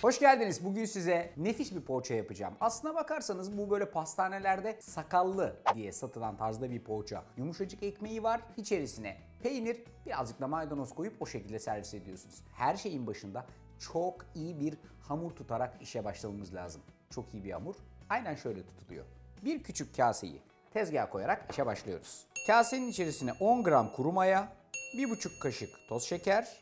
Hoş geldiniz. Bugün size nefis bir poğaça yapacağım. Aslına bakarsanız bu böyle pastanelerde sakallı diye satılan tarzda bir poğaça. Yumuşacık ekmeği var. İçerisine peynir, birazcık da maydanoz koyup o şekilde servis ediyorsunuz. Her şeyin başında çok iyi bir hamur tutarak işe başlamamız lazım. Çok iyi bir hamur. Aynen şöyle tutuluyor. Bir küçük kaseyi tezgaha koyarak işe başlıyoruz. Kasenin içerisine 10 gram kuru maya, 1,5 kaşık toz şeker,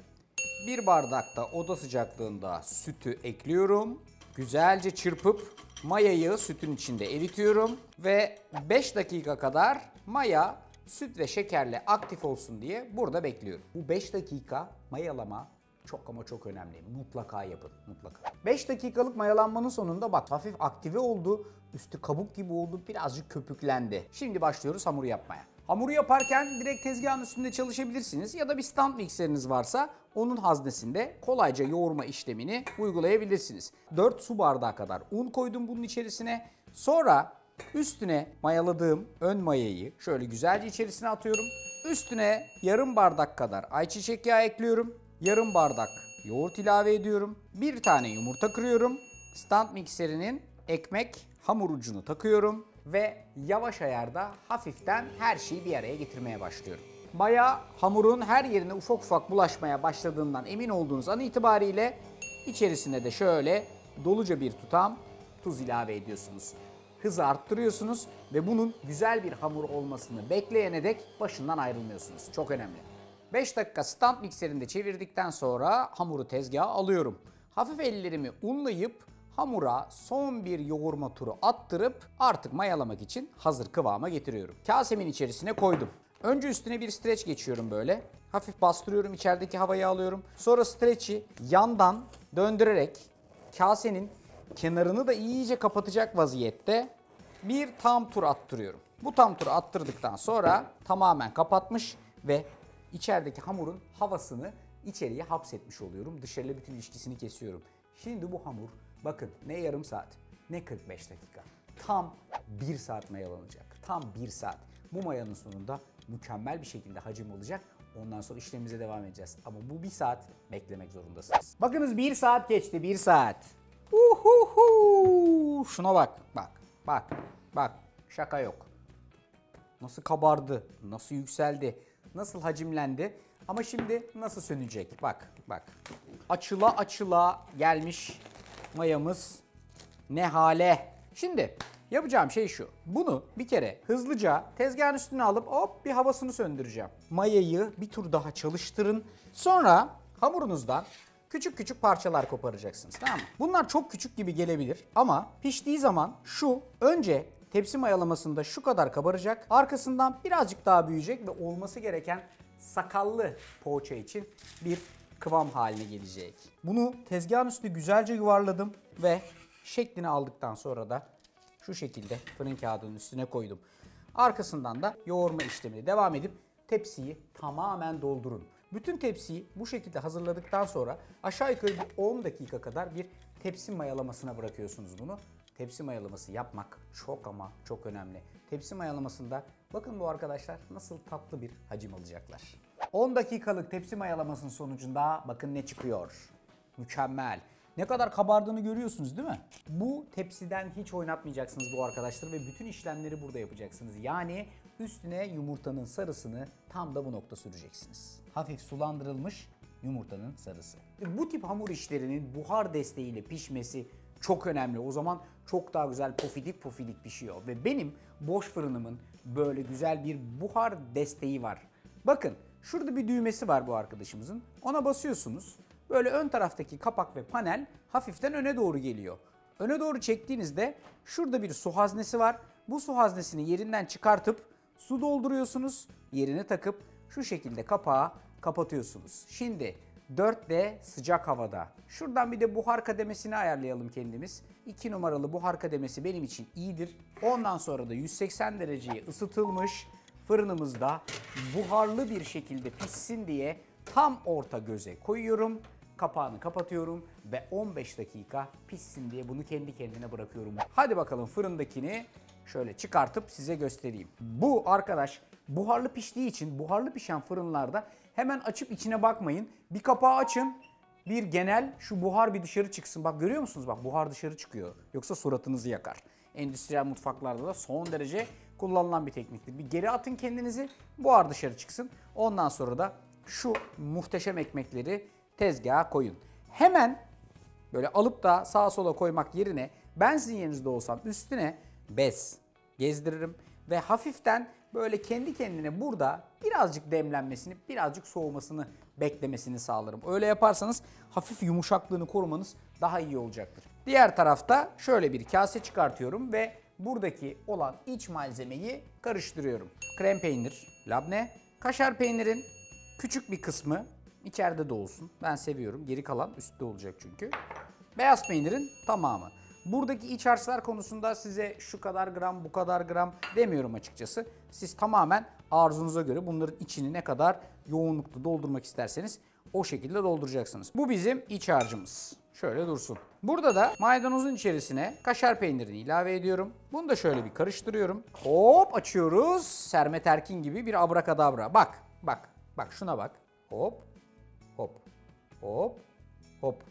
1 bardak da oda sıcaklığında sütü ekliyorum. Güzelce çırpıp mayayı sütün içinde eritiyorum ve 5 dakika kadar maya süt ve şekerle aktif olsun diye burada bekliyorum. Bu 5 dakika mayalama çok ama çok önemli. Mutlaka yapın, mutlaka. 5 dakikalık mayalanmanın sonunda bak hafif aktive oldu, üstü kabuk gibi oldu, birazcık köpüklendi. Şimdi başlıyoruz hamuru yapmaya. Hamuru yaparken direkt tezgahın üstünde çalışabilirsiniz ya da bir stand mikseriniz varsa onun haznesinde kolayca yoğurma işlemini uygulayabilirsiniz. 4 su bardağı kadar un koydum bunun içerisine. Sonra üstüne mayaladığım ön mayayı şöyle güzelce içerisine atıyorum. Üstüne yarım bardak kadar ayçiçek yağı ekliyorum. Yarım bardak yoğurt ilave ediyorum. Bir tane yumurta kırıyorum. Stand mikserinin ekmek hamur ucunu takıyorum ve yavaş ayarda hafiften her şeyi bir araya getirmeye başlıyorum. Maya hamurun her yerine ufak ufak bulaşmaya başladığından emin olduğunuz an itibariyle içerisine de şöyle doluca bir tutam tuz ilave ediyorsunuz. Hızı arttırıyorsunuz ve bunun güzel bir hamur olmasını bekleyene dek başından ayrılmıyorsunuz. Çok önemli. 5 dakika stand mikserinde çevirdikten sonra hamuru tezgaha alıyorum. Hafif ellerimi unlayıp hamura son bir yoğurma turu attırıp artık mayalamak için hazır kıvama getiriyorum. Kasemin içerisine koydum. Önce üstüne bir streç geçiyorum böyle. Hafif bastırıyorum, içerideki havayı alıyorum. Sonra streçi yandan döndürerek kasenin kenarını da iyice kapatacak vaziyette bir tam tur attırıyorum. Bu tam turu attırdıktan sonra tamamen kapatmış ve içerideki hamurun havasını içeriye hapsetmiş oluyorum. Dışarıyla bütün ilişkisini kesiyorum. Şimdi bu hamur bakın ne yarım saat ne 45 dakika. Tam 1 saat mayalanacak. Tam 1 saat. Bu mayanın sonunda mükemmel bir şekilde hacim olacak. Ondan sonra işlemimize devam edeceğiz. Ama bu 1 saat beklemek zorundasınız. Bakınız 1 saat geçti. 1 saat. Uhuhu. Şuna bak. Bak. Şaka yok. Nasıl kabardı. Nasıl yükseldi. Nasıl hacimlendi. Ama şimdi nasıl sönecek? Bak. Açıla açıla gelmiş mayamız ne hale. Şimdi yapacağım şey şu. Bunu bir kere hızlıca tezgahın üstüne alıp hop bir havasını söndüreceğim. Mayayı bir tur daha çalıştırın. Sonra hamurunuzdan küçük küçük parçalar koparacaksınız, tamam mı? Bunlar çok küçük gibi gelebilir ama piştiği zaman şu önce tepsi mayalamasında şu kadar kabaracak. Arkasından birazcık daha büyüyecek ve olması gereken sakallı poğaça için bir kıvam haline gelecek. Bunu tezgahın üstünde güzelce yuvarladım ve şeklini aldıktan sonra da şu şekilde fırın kağıdının üstüne koydum. Arkasından da yoğurma işlemine devam edip tepsiyi tamamen doldurun. Bütün tepsiyi bu şekilde hazırladıktan sonra aşağı yukarı bir 10 dakika kadar bir tepsi mayalamasına bırakıyorsunuz bunu. Tepsi mayalaması yapmak çok ama çok önemli. Tepsi mayalamasında bakın bu arkadaşlar nasıl tatlı bir hacim alacaklar. 10 dakikalık tepsi mayalamasının sonucunda bakın ne çıkıyor. Mükemmel. Ne kadar kabardığını görüyorsunuz değil mi? Bu tepsiden hiç oynatmayacaksınız bu arkadaşlar ve bütün işlemleri burada yapacaksınız. Yani üstüne yumurtanın sarısını tam da bu nokta süreceksiniz. Hafif sulandırılmış yumurtanın sarısı. Bu tip hamur işlerinin buhar desteğiyle pişmesi çok önemli. O zaman çok daha güzel pofidik pofidik pişiyor. Ve benim boş fırınımın böyle güzel bir buhar desteği var. Bakın şurada bir düğmesi var bu arkadaşımızın. Ona basıyorsunuz. Böyle ön taraftaki kapak ve panel hafiften öne doğru geliyor. Öne doğru çektiğinizde şurada bir su haznesi var. Bu su haznesini yerinden çıkartıp su dolduruyorsunuz. Yerine takıp şu şekilde kapağı kapatıyorsunuz. Şimdi 4D sıcak havada. Şuradan bir de buhar kademesini ayarlayalım kendimiz. 2 numaralı buhar kademesi benim için iyidir. Ondan sonra da 180 dereceye ısıtılmış fırınımızda buharlı bir şekilde pişsin diye tam orta göze koyuyorum. Kapağını kapatıyorum ve 15 dakika pişsin diye bunu kendi kendine bırakıyorum. Hadi bakalım fırındakini şöyle çıkartıp size göstereyim. Bu arkadaş buharlı piştiği için buharlı pişen fırınlarda hemen açıp içine bakmayın. Bir kapağı açın, bir genel şu buhar bir dışarı çıksın. Bak görüyor musunuz? Bak buhar dışarı çıkıyor. Yoksa suratınızı yakar. Endüstriyel mutfaklarda da son derece kullanılan bir tekniktir. Bir geri atın kendinizi, buhar dışarı çıksın. Ondan sonra da şu muhteşem ekmekleri tezgaha koyun. Hemen böyle alıp da sağa sola koymak yerine ben sizin yerinizde olsam üstüne bez gezdiririm ve hafiften böyle kendi kendine burada birazcık demlenmesini, birazcık soğumasını beklemesini sağlarım. Öyle yaparsanız hafif yumuşaklığını korumanız daha iyi olacaktır. Diğer tarafta şöyle bir kase çıkartıyorum ve buradaki olan iç malzemeyi karıştırıyorum. Krem peynir, labne, kaşar peynirin küçük bir kısmı içeride de olsun. Ben seviyorum. Geri kalan üstte olacak çünkü. Beyaz peynirin tamamı. Buradaki iç harçlar konusunda size şu kadar gram, bu kadar gram demiyorum açıkçası. Siz tamamen arzunuza göre bunların içini ne kadar yoğunlukta doldurmak isterseniz o şekilde dolduracaksınız. Bu bizim iç harcımız. Şöyle dursun. Burada da maydanozun içerisine kaşar peynirini ilave ediyorum. Bunu da şöyle bir karıştırıyorum. Hop açıyoruz. Sermet Erkin gibi bir abrakadabra. Bak, bak, bak şuna bak. Hop, hop, hop, hop,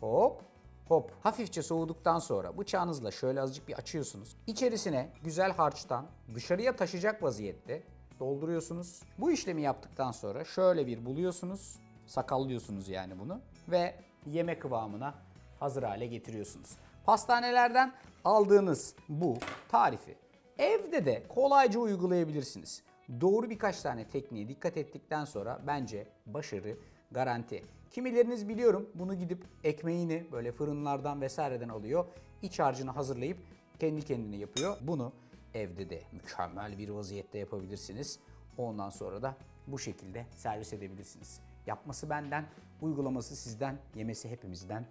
hop. Hop. Hafifçe soğuduktan sonra bıçağınızla şöyle azıcık bir açıyorsunuz. İçerisine güzel harçtan dışarıya taşıyacak vaziyette dolduruyorsunuz. Bu işlemi yaptıktan sonra şöyle bir buluyorsunuz. Sakallıyorsunuz yani bunu ve yeme kıvamına hazır hale getiriyorsunuz. Pastanelerden aldığınız bu tarifi evde de kolayca uygulayabilirsiniz. Doğru birkaç tane tekniğe dikkat ettikten sonra bence başarı garanti. Kimileriniz biliyorum bunu gidip ekmeğini böyle fırınlardan vesaireden alıyor. İç harcını hazırlayıp kendi kendine yapıyor. Bunu evde de mükemmel bir vaziyette yapabilirsiniz. Ondan sonra da bu şekilde servis edebilirsiniz. Yapması benden, uygulaması sizden, yemesi hepimizden.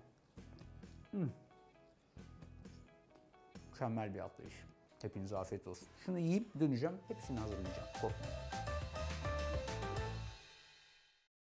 Mükemmel bir atlayış. Hepinize afiyet olsun. Şunu yiyip döneceğim. Hepsini hazırlayacağım. Korkmayın.